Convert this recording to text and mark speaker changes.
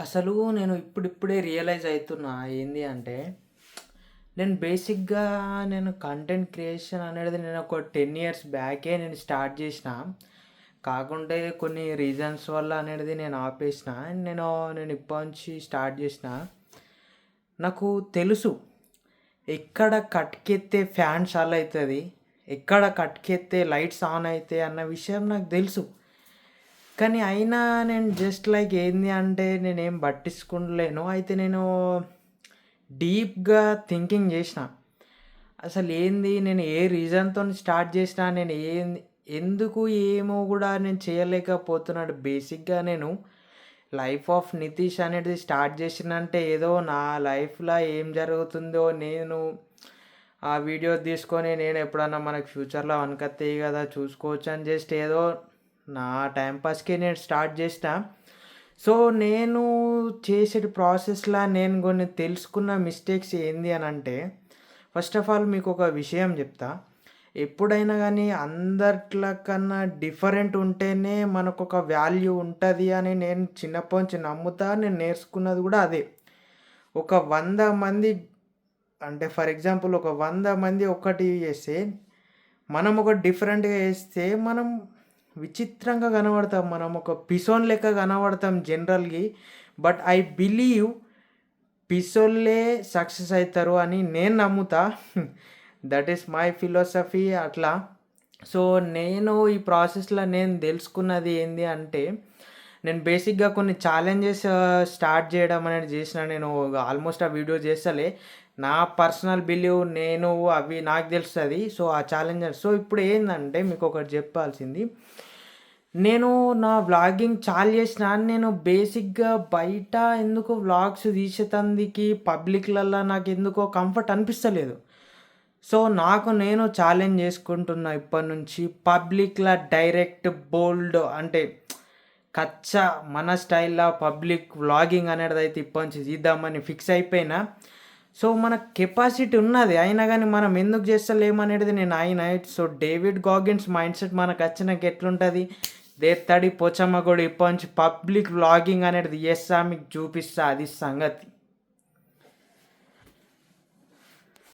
Speaker 1: అసలు నేను ఇప్పుడిప్పుడే రియలైజ్ అవుతున్నా ఏంది అంటే, నేను బేసిక్‌గా కంటెంట్ క్రియేషన్ అనేది నేను ఒక 10 ఇయర్స్ బ్యాకే నేను స్టార్ట్ చేసిన. కాకుంటే కొన్ని రీజన్స్ వల్ల అనేది నేను ఆపేసిన. నేను నేను ఇప్పటినుంచి స్టార్ట్ చేసిన. నాకు తెలుసు ఎక్కడ కట్‌కెత్తే ఫ్యాన్ చాలు అయితది, ఎక్కడ కట్‌కెత్తే లైట్స్ ఆన్ అయితాయి అన్న విషయం నాకు తెలుసు. కానీ అయినా నేను జస్ట్ లైక్ ఏంది అంటే నేనేం పట్టించుకుంటలేను. అయితే నేను డీప్‌గా థింకింగ్ చేసిన. అసలేంది నేను ఏ రీజన్‌తోని స్టార్ట్ చేసినా, నేను ఎందుకు ఏమో గూడా నేను చేయలేకపోతున్నాను. బేసిక్‌గా నేను 'లైఫ్ ఆఫ్ నితీష్' అనేది స్టార్ట్ చేసినంటే ఏదో నా లైఫ్‌లో ఏం జరుగుతుందో నేను ఆ వీడియో తీసుకొని నేను ఎప్పుడన్నా మనకు ఫ్యూచర్‌లో వనకత్తయి గదా! చూసుకోవచ్చు అని జస్ట్ ఏదో నా టైమ్ పాస్‌కే నేను స్టార్ట్ చేసిన. సో, నేను చేసేటి ప్రాసెస్‌లా నేను కొన్ని తెలుసుకున్న మిస్టేక్స్ ఏంది అనంటే, ఫస్ట్ ఆఫ్ ఆల్ మీకొక విషయం జెప్తా. ఎప్పుడైనా గానీ అందట్ల కన్నా డిఫరెంట్ ఉంటేనే మనకొక వాల్యూ ఉంటది అని నేను చిన్నప్పటి నుంచి నమ్ముతా. నేను నేర్చుకున్నది గూడా అదే. ఒక 100 మంది అంటే ఫర్ ఎగ్జాంపుల్ ఒక 100 మంది ఒకటి చేస్తే, మనం ఒకటి డిఫరెంట్‌గా చేస్తే మనం విచిత్రంగా కనబడతాం. మనం ఒక పిసోన్ లెక్క కనబడతాం జనరల్‌గి. బట్ ఐ బిలీవ్ పిసోళ్ళే సక్సెస్ అయితారు అని నేను నమ్ముతా. దట్ ఈస్ మై ఫిలాసఫీ అట్లా. సో, నేను ఈ ప్రాసెస్‌లో నేను తెలుసుకున్నది ఏంది అంటే, నేను బేసిక్‌గా కొన్ని ఛాలెంజెస్ స్టార్ట్ చేయడం అనేది చేసిన. నేను ఆల్మోస్ట్ ఆ వీడియో చేస్తలే. నా పర్సనల్ బిలీవ్ నేను అవి నాకు తెలుస్తది. సో, ఆ ఛాలెంజెస్ సో, ఇప్పుడు ఏందంటే మీకొకటి చెప్పాల్సింది. నేను నా వ్లాగింగ్ చాలు చేసినా నేను బేసిక్‌గా బయట ఎందుకో వ్లాగ్స్ తీసేతందుకి పబ్లిక్‌లల్ల నాకెందుకో కంఫర్ట్ అనిపిస్తలేదు. సో, నాకు నేను ఛాలెంజ్ చేసుకుంటున్నా ఇప్పటినుంచి పబ్లిక్‌ల డైరెక్ట్ బోల్డ్ అంటే కచ్చా మన స్టైల్‌ల పబ్లిక్ వ్లాగింగ్ అనేటిదైతే ఇప్పటినుంచి తీద్దామని ఫిక్స్ అయిపోయినా. సో, మనకు కెపాసిటీ ఉన్నది. అయినా గాని మనం ఎందుకు చేస్తలేమనేది నేను సో, డేవిడ్ గాగిన్స్ మైండ్‌సెట్ మనకచ్చినంక ఎట్లుంటది? దేత్తడి పోచమ్మ గూడా ఇప్పటినుంచి పబ్లిక్ వ్లాగింగ్ అనేది చేస్తా, మీకు చూపిస్తా అది సంగతి.